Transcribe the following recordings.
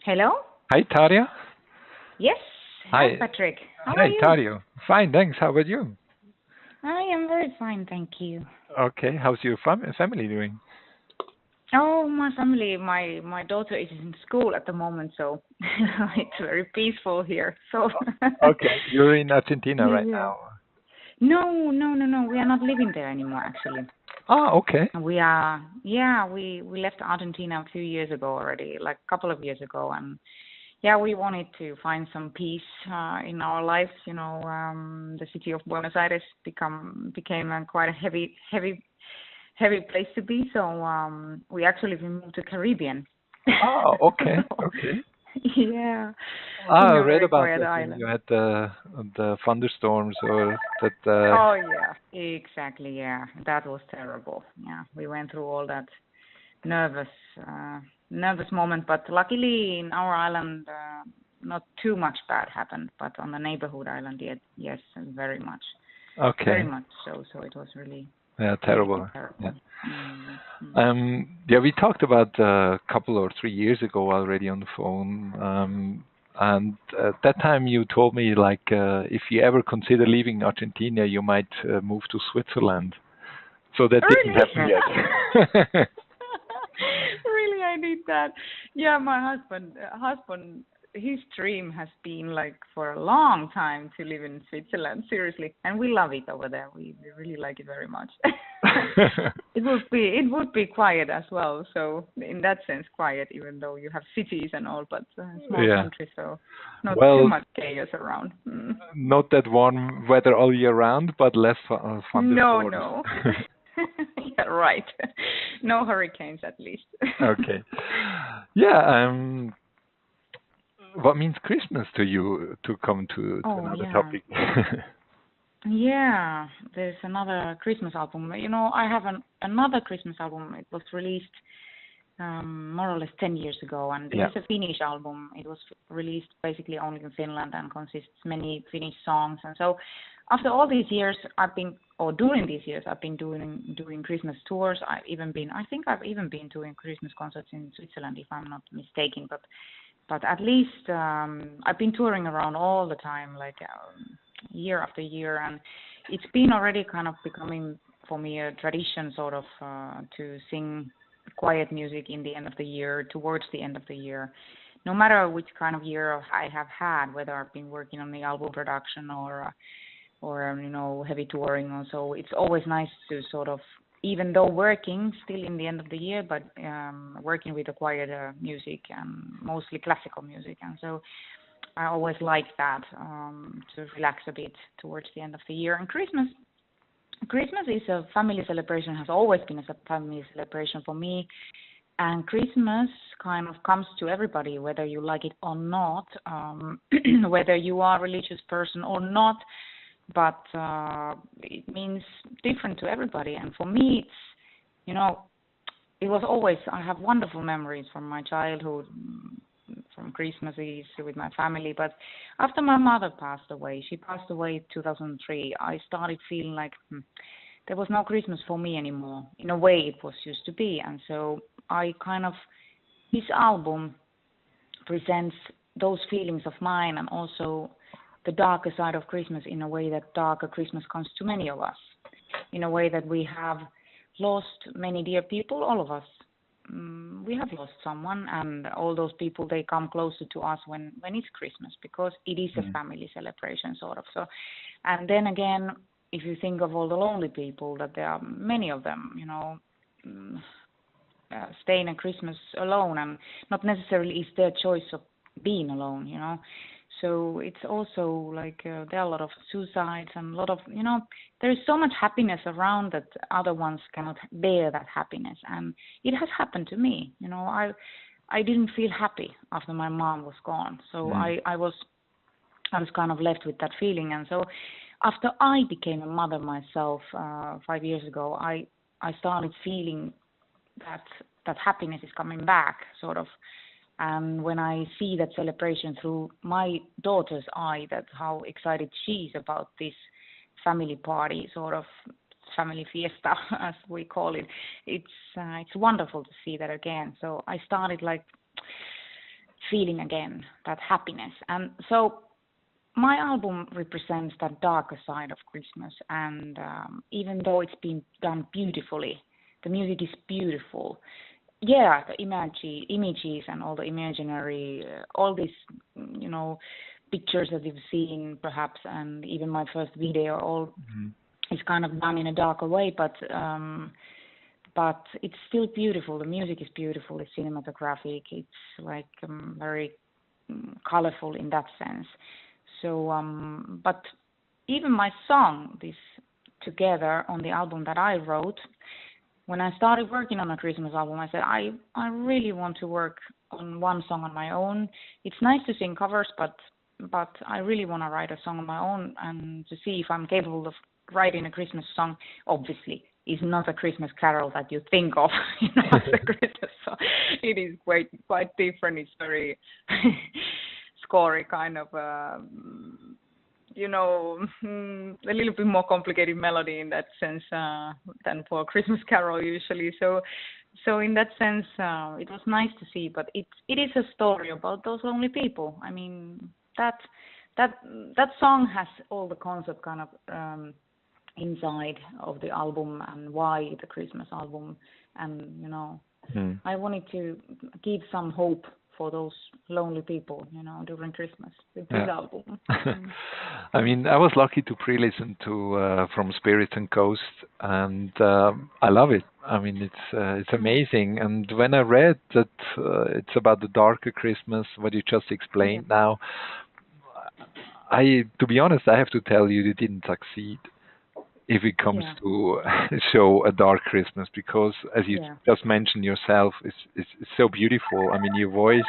Hello? Hi, Tarja. Yes. Hi, Hi. Patrick. How are Hi, you? Tarja. Fine, thanks. How about you? I am very fine, thank you. Okay. How's your family doing? Oh, my family, my daughter is in school at the moment, so it's very peaceful here. So Okay. You're in Argentina right yeah. now. No. We are not living there anymore, actually. Ah, okay. We left Argentina a few years ago already, like a couple of years ago, and yeah, we wanted to find some peace in our lives. The city of Buenos Aires became quite a heavy place to be. So we actually moved to Caribbean. Ah, okay. So, Okay. yeah, Ah, in I a read very about quiet that when island. you had the thunderstorms or that. Oh yeah, exactly. Yeah, that was terrible. Yeah, we went through all that nervous uh, nervous moment, but luckily in our island not too much bad happened, but on the neighborhood island yes, very Okay. much so it was really Yeah, really terrible. Yeah. terrible. mm mm. Yeah, we talked about a couple or 3 years ago already on the phone. And at that time you told me like if you ever consider leaving Argentina, you might move to Switzerland. So that didn't happen Really? yet. Really, I need that. Yeah, my husband, his dream has been like for a long time to live in Switzerland, seriously. And we love it over there. We really like it very much. It would be quiet as well. So in that sense, quiet, even though you have cities and all, but small Yeah. country, so not too Well, much chaos around. not that warm weather all year round, but less No, thunderstorms. no. Yeah, right. No hurricanes, at least. Okay. Yeah. What means Christmas to you, to come to Oh, another yeah. topic? Yeah, there's another Christmas album. I have another Christmas album. It was released more or less 10 years ago, and this Yeah. is a Finnish album. It was released basically only in Finland and consists many Finnish songs. And so, after all these years, during these years, I've been doing Christmas tours. I think I've even been doing Christmas concerts in Switzerland, if I'm not mistaken. But at least I've been touring around all the time, like year after year, and it's been already kind of becoming for me a tradition, sort of, to sing quiet music in the end of the year, towards the end of the year, no matter which kind of year I have had, whether I've been working on the album production or heavy touring or so. It's always nice to sort of, even though working still in the end of the year, but working with a quieter music and mostly classical music. And so I always like that, to relax a bit towards the end of the year. And Christmas is a family celebration, has always been a family celebration for me. And Christmas kind of comes to everybody, whether you like it or not, whether you are a religious person or not. But it means different to everybody. And for me, it was always, I have wonderful memories from my childhood, from Christmases with my family. But after my mother passed away, she passed away in 2003, I started feeling like there was no Christmas for me anymore, in a way it was used to be. And so this album presents those feelings of mine, and also the darker side of Christmas, in a way that darker Christmas comes to many of us, in a way that we have lost many dear people, all of us. We have lost someone, and all those people, they come closer to us when it's Christmas, because it is a Mm. family celebration, sort of. So, and then again, if you think of all the lonely people, that there are many of them, mm, staying at Christmas alone, and not necessarily is their choice of being alone. So it's also like there are a lot of suicides and a lot of, there is so much happiness around that other ones cannot bear that happiness. And it has happened to me. I didn't feel happy after my mom was gone. So Mm. I was kind of left with that feeling. And so after I became a mother myself 5 years ago, I started feeling that happiness is coming back, sort of. And when I see that celebration through my daughter's eye, that how excited she is about this family party, sort of family fiesta, as we call it, it's wonderful to see that again. So I started like feeling again, that happiness. And so my album represents that darker side of Christmas, and even though it's been done beautifully, the music is beautiful. Yeah, the images and all the imaginary, all these, pictures that you've seen perhaps, and even my first video, all is kind of done in a darker way, but it's still beautiful. The music is beautiful. It's cinematographic. It's like very colorful in that sense. So, but even my song, this Together on the album that I wrote, when I started working on a Christmas album, I said I really want to work on one song on my own. It's nice to sing covers, but I really want to write a song on my own and to see if I'm capable of writing a Christmas song. Obviously, it's not a Christmas carol that you think of, as a Christmas song. It is quite different. It's very scory kind of, a little bit more complicated melody in that sense than for a Christmas carol usually. So in that sense, it was nice to see. But it is a story about those lonely people. I mean, that song has all the concept kind of inside of the album, and why the Christmas album, and I wanted to give some hope for those lonely people, during Christmas with this album. I mean, I was lucky to pre-listen to From Spirits and Ghosts, and I love it. I mean, it's amazing. And when I read that it's about the darker Christmas, what you just explained now, to be honest, I have to tell you didn't succeed if it comes to show a dark Christmas, because as you just mentioned yourself, it's so beautiful. I mean, your voice,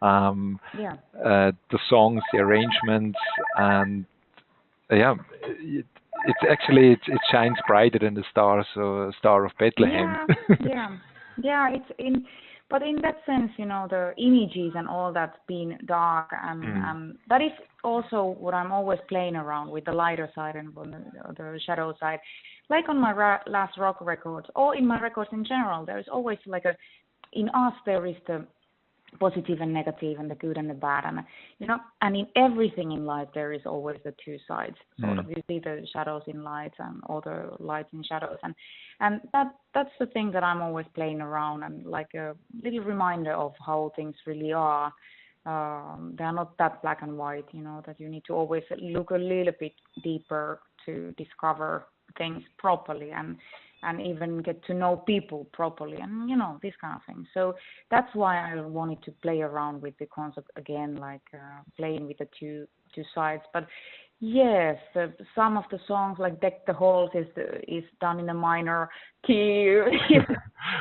the songs, the arrangements, and it shines brighter than the star of Bethlehem. But in that sense, the images and all that's been dark, and that is also what I'm always playing around with, the lighter side and the shadow side. Like on my last rock records, or in my records in general, there is always in us there is the positive and negative, and the good and the bad, and and in everything in life there is always the two sides. Sort of, you see the shadows in lights and all the lights in shadows, and that's the thing that I'm always playing around, and like a little reminder of how things really are. They are not that black and white, that you need to always look a little bit deeper to discover things properly, and even get to know people properly, and this kind of thing. So that's why I wanted to play around with the concept again, like playing with the two sides. But yes, some of the songs like Deck the Halls is done in a minor key.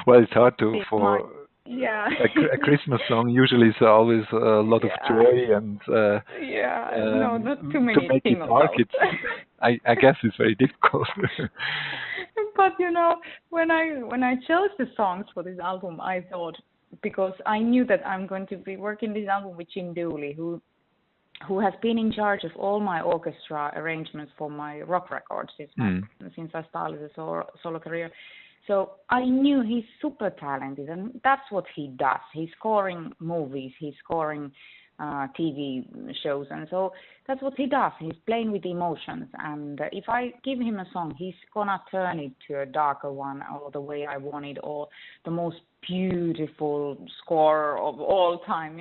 Well, it's hard for a Christmas song usually is always a lot of joy and no, not too many to make it dark. I guess it's very difficult. But when I chose the songs for this album, I thought, because I knew that I'm going to be working this album with Jim Dooley, who has been in charge of all my orchestra arrangements for my rock records since I started the solo career. So I knew he's super talented, and that's what he does. He's scoring movies, he's scoring TV shows, and so that's what he does. He's playing with emotions, and if I give him a song, he's gonna turn it to a darker one, or the way I want it, or the most beautiful score of all time.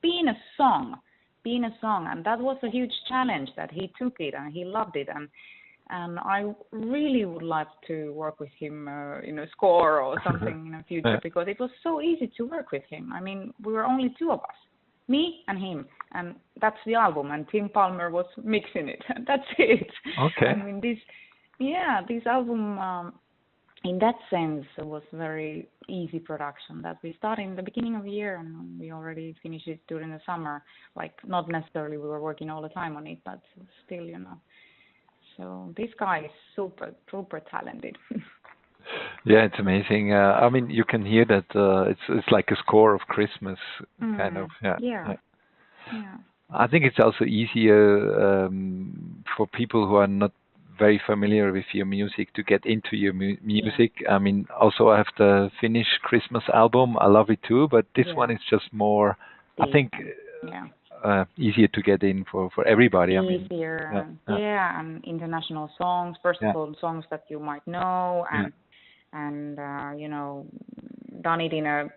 Being a song, and that was a huge challenge that he took it, and he loved it, and I really would like to work with him in a score or something in the future, because it was so easy to work with him. I mean, we were only two of us, me and him, and that's the album, and Tim Palmer was mixing it, and that's it. Okay. I mean, this album, in that sense, was very easy production, that we started in the beginning of the year, and we already finished it during the summer. Like, not necessarily we were working all the time on it, but still, So this guy is super talented. Yeah, it's amazing. I mean, you can hear that it's like a score of Christmas, kind of. Yeah. I think it's also easier for people who are not very familiar with your music to get into your music. I mean, also I have the Finnish Christmas album. I love it too, but this one is just more I think easier to get in for everybody. Easier, and international songs. First of all, songs that you might know, and done it in a,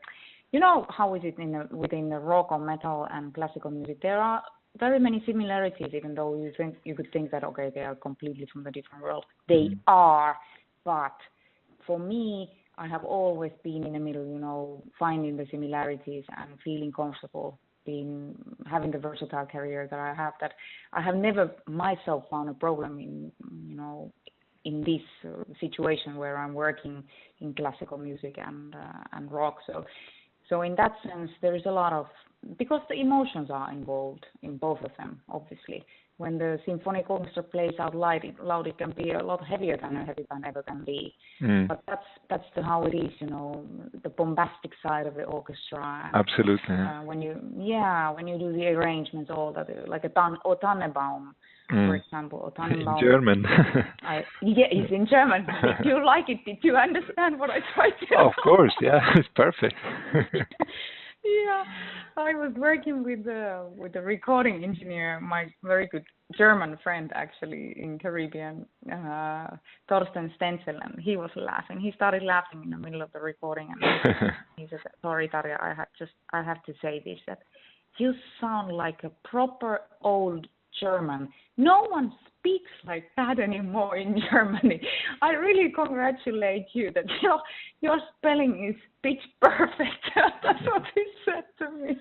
how is it within the rock or metal and classical music? There are very many similarities, even though you could think that they are completely from the different world. They are, but for me, I have always been in the middle, finding the similarities and feeling comfortable having the versatile career that I have. That I have never myself found a problem in this situation where I'm working in classical music and rock. So in that sense, there is a lot of, because the emotions are involved in both of them, obviously. When the symphonic orchestra plays out loud, it can be a lot heavier than a heavy band ever can be. But that's how it is, the bombastic side of the orchestra. Absolutely. When you do the arrangements, all that, like O Tannenbaum, for example. O Tannenbaum. In German. It's in German. Did you like it? Did you understand what I tried to? Of course, it's perfect. Yeah, I was working with the recording engineer, my very good German friend actually in Caribbean, Torsten Stenzel, and he was laughing. He started laughing in the middle of the recording, and he said, "Sorry, Tarja, I have to say this, that you sound like a proper old German. No one speaks like that anymore in Germany. I really congratulate you that your spelling is pitch perfect." That's what he said to me.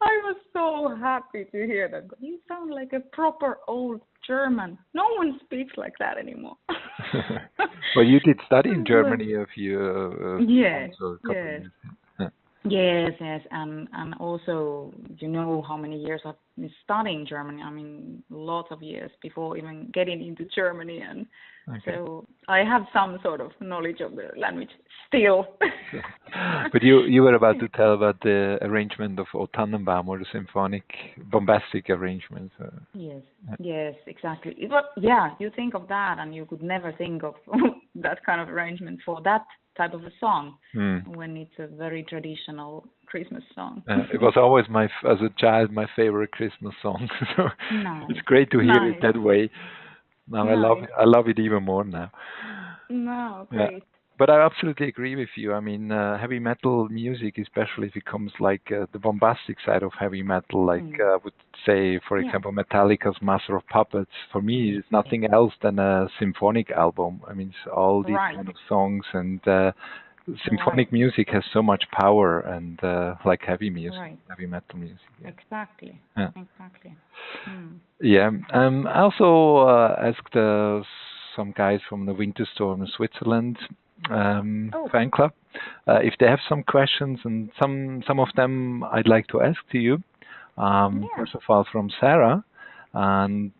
I was so happy to hear that. You sound like a proper old German. No one speaks like that anymore. Well, you did study in Germany a few years. Yes. Yes, and also, how many years I've been studying German. I mean, lots of years before even getting into Germany, and so I have some sort of knowledge of the language still. But you were about to tell about the arrangement of O Tannenbaum, or the symphonic bombastic arrangement. Yes, exactly. You think of that, and you could never think of that kind of arrangement for that type of a song when it's a very traditional Christmas song. It was always as a child, my favorite Christmas song. So it's great to hear it that way. Now I love it even more now. No, great. But I absolutely agree with you. I mean, heavy metal music, especially if it comes like the bombastic side of heavy metal, like I would say, for example, Metallica's Master of Puppets, for me, is nothing else than a symphonic album. I mean, it's all these kind of songs, and symphonic music has so much power, and like heavy music, heavy metal music. Yeah. Exactly. Yeah. I also asked some guys from the Winter Storm Switzerland fan club if they have some questions, and some of them I'd like to ask to you. First of all, from Sarah, and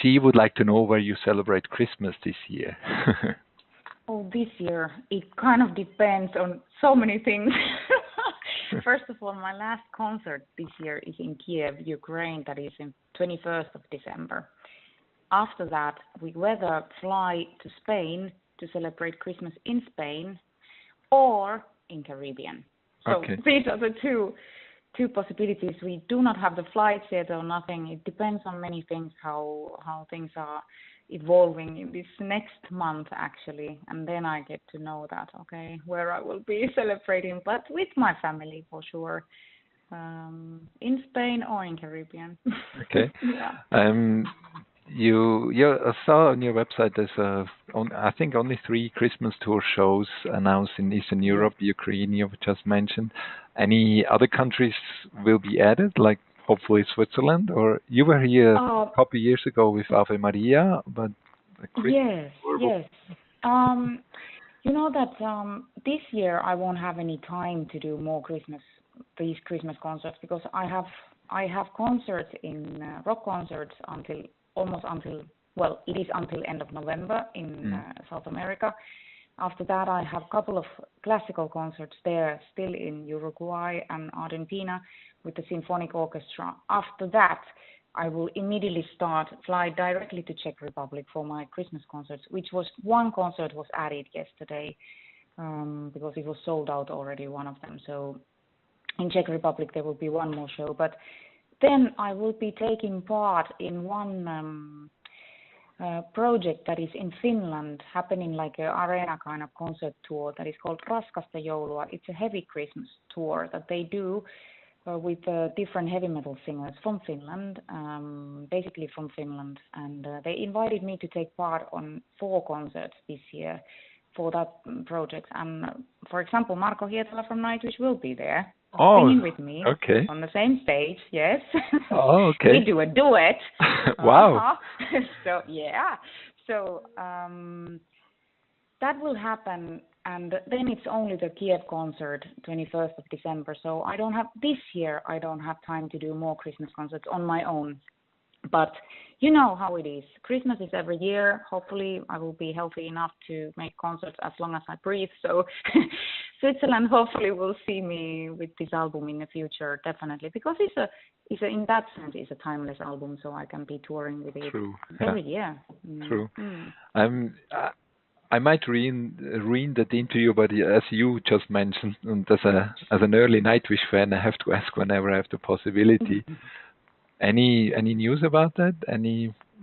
she would like to know where you celebrate Christmas this year. This year, it kind of depends on so many things. First of all, my last concert this year is in Kiev, Ukraine. That is in 21st of December. After that, we either fly to Spain to celebrate Christmas in Spain or in Caribbean. So these are the two possibilities. We do not have the flights yet or nothing. It depends on many things, how things are evolving in this next month actually, and then I get to know that where I will be celebrating, but with my family for sure, in Spain or in Caribbean. I saw on your website there's I think only 3 Christmas tour shows announced in Eastern Europe, Ukraine you just mentioned. Any other countries will be added, like hopefully Switzerland? Or you were here a couple of years ago with Ave Maria, but yes. You know that this year I won't have any time to do more these Christmas concerts, because I have concerts in rock concerts until end of November in South America. After that, I have a couple of classical concerts there, still in Uruguay and Argentina with the symphonic orchestra. After that, I will immediately fly directly to Czech Republic for my Christmas concerts, which was one concert was added yesterday because it was sold out already, one of them. So in Czech Republic there will be one more show, but then I will be taking part in one project that is in Finland, happening like an arena kind of concert tour that is called Raskasta Joulua. It's a heavy Christmas tour that they do with different heavy metal singers from Finland, basically from Finland. And they invited me to take part on 4 concerts this year for that project. And for example, Marko Hietala from Nightwish will be there. Singing with me on the same stage, yes. Oh, okay. We do a duet. Wow. So, yeah. So, that will happen. And then it's only the Kiev concert, 21st of December. So this year I don't have time to do more Christmas concerts on my own. But you know how it is. Christmas is every year. Hopefully I will be healthy enough to make concerts as long as I breathe. So Switzerland hopefully will see me with this album in the future, definitely. Because it's in that sense, it's a timeless album, so I can be touring with it every year. True. I might read that interview, but as you just mentioned, and as an early Nightwish fan, I have to ask whenever I have the possibility. Any news about that?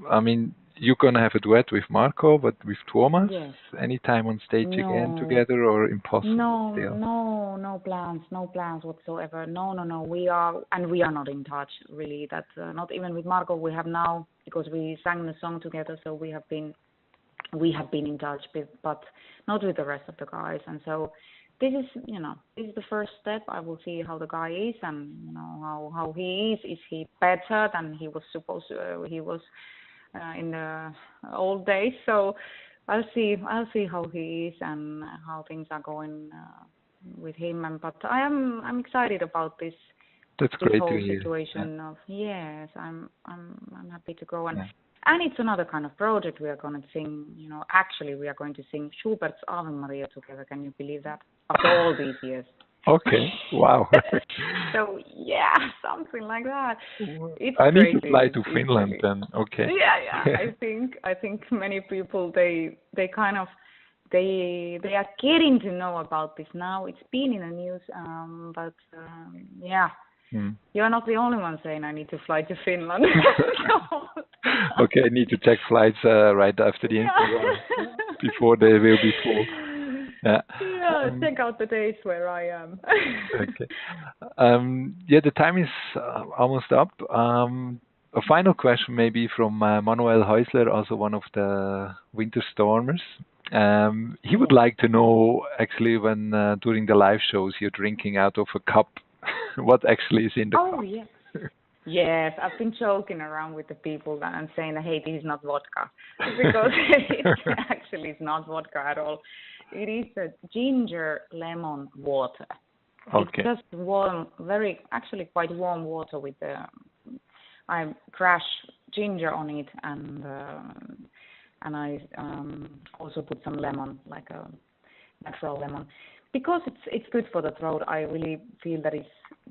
I mean, you're gonna have a duet with Marko, but with Tuomas? Yes. Any time on stage again together, or impossible? No plans whatsoever. No. We are not in touch really. That not even with Marko. We have now, because we sang the song together, so we have been in touch, but not with the rest of the guys. And so this is the first step. I will see how the guy is, and how he is. Is he better than he was supposed to? He was in the old days. So I'll see how he is and how things are going with him. But I'm excited about this. That's this great whole to hear. Situation of yes, I'm happy to go and it's another kind of project. We are going to sing, actually we are going to sing Schubert's Ave Maria together. Can you believe that? After all these years. Okay. Wow. So yeah, something like that. It's I crazy. need to fly to Finland then. Okay. Yeah. I think many people they are getting to know about this now. It's been in the news, but yeah. You're not the only one saying I need to fly to Finland. Okay, I need to check flights right after the interview before they will be full. Yeah, check out the days where I am. Okay. The time is almost up. A final question maybe from Manuel Häusler, also one of the Winter Stormers. He would like to know actually when during the live shows you're drinking out of a cup. What actually is in the cup? Oh, yes. Yes, I've been joking around with the people and saying, hey, this is not vodka. Because it actually is not vodka at all. It is a ginger lemon water. Okay. It's just warm, actually quite warm water with I crush ginger on it and I also put some lemon, like a natural lemon. Because it's good for the throat, I really feel that it's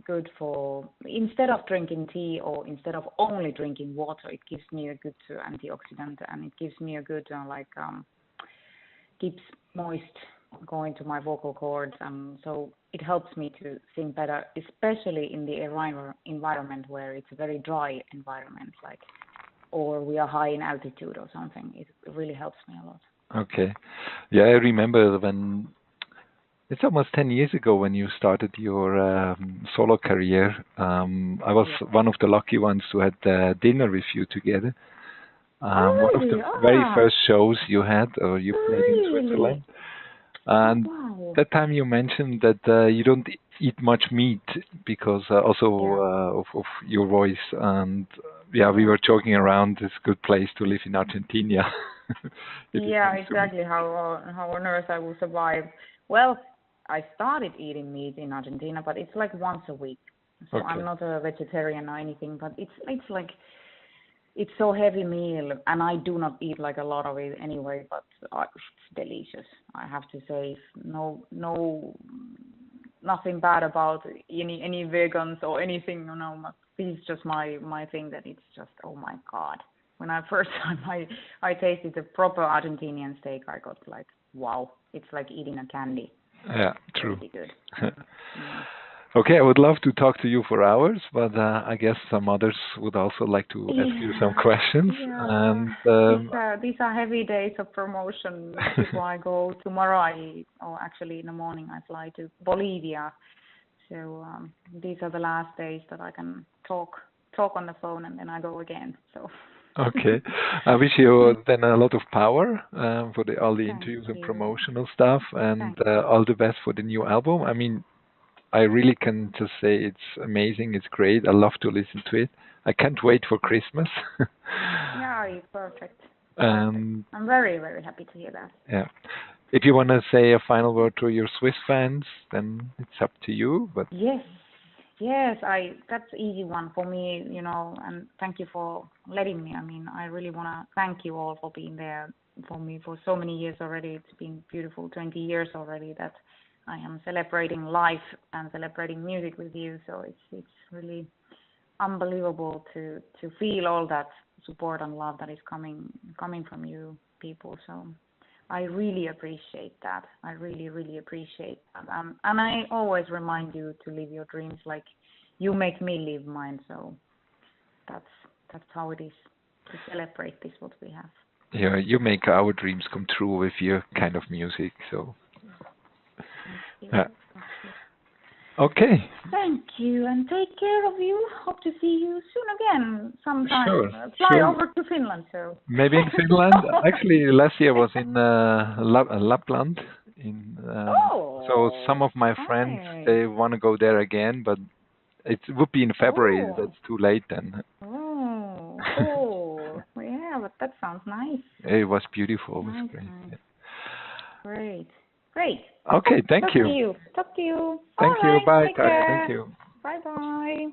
good for, instead of drinking tea or instead of only drinking water, it gives me a good antioxidant and it gives me a good, keeps moist going to my vocal cords. And so it helps me to sing better, especially in the environment where it's a very dry environment, or we are high in altitude or something. It really helps me a lot. Okay. Yeah, I remember when... It's almost 10 years ago when you started your solo career. I was one of the lucky ones who had dinner with you together. One of the very first shows you had, or you played in Switzerland. And that time you mentioned that you don't eat much meat because of your voice. And we were joking around. It's a good place to live in Argentina. Yeah, exactly. How on earth I will survive? Well, I started eating meat in Argentina, but it's like once a week. So I'm not a vegetarian or anything, but it's like, it's so heavy meal, and I do not eat like a lot of it anyway, but it's delicious. I have to say, nothing bad about any vegans or anything, but this is just my thing, that it's just, oh my God. When first time I tasted the proper Argentinian steak, I got like, wow, it's like eating a candy. Yeah, true. Really good. Okay, I would love to talk to you for hours, but I guess some others would also like to ask you some questions. Yeah, And these are heavy days of promotion before I go. Tomorrow, or actually in the morning, I fly to Bolivia. So these are the last days that I can talk on the phone, and then I go again. So. okay, I wish you then a lot of power for all the Thank interviews and you. promotional stuff, and Thank you. all the best for the new album. I mean, I really can just say it's amazing. It's great. I love to listen to it. I can't wait for Christmas. Yeah, it's perfect. Perfect. And I'm very, very happy to hear that. yeah, if you want to say a final word to your Swiss fans, then it's up to you. But Yes, yes, that's easy one for me, and thank you for letting me. I mean, I really want to thank you all for being there for me for so many years already. It's been beautiful 20 years already that I am celebrating life and celebrating music with you. So it's really unbelievable to feel all that support and love that is coming from you people. So I really appreciate that. I really, really appreciate that. And I always remind you to live your dreams like you make me live mine. So that's how it is to celebrate this what we have. yeah, you make our dreams come true with your kind of music. So Thank you. yeah. Thank you. Okay. Thank you, and take care of you. Hope to see you soon again sometime. Sure. Fly Sure. over to Finland, so. Maybe in Finland. Actually, last year was in Lapland. So some Oh, of my friends hi. they want to go there again, but it would be in February. Oh, That's too late then. cool. Yeah, but that sounds nice. It was beautiful. It was Nice, great. nice. Yeah. Great. Great. Okay. Thank Talk to you. you. Talk to you. All Thank you. right. Bye, Take Tarja. Thank care. you. Bye bye.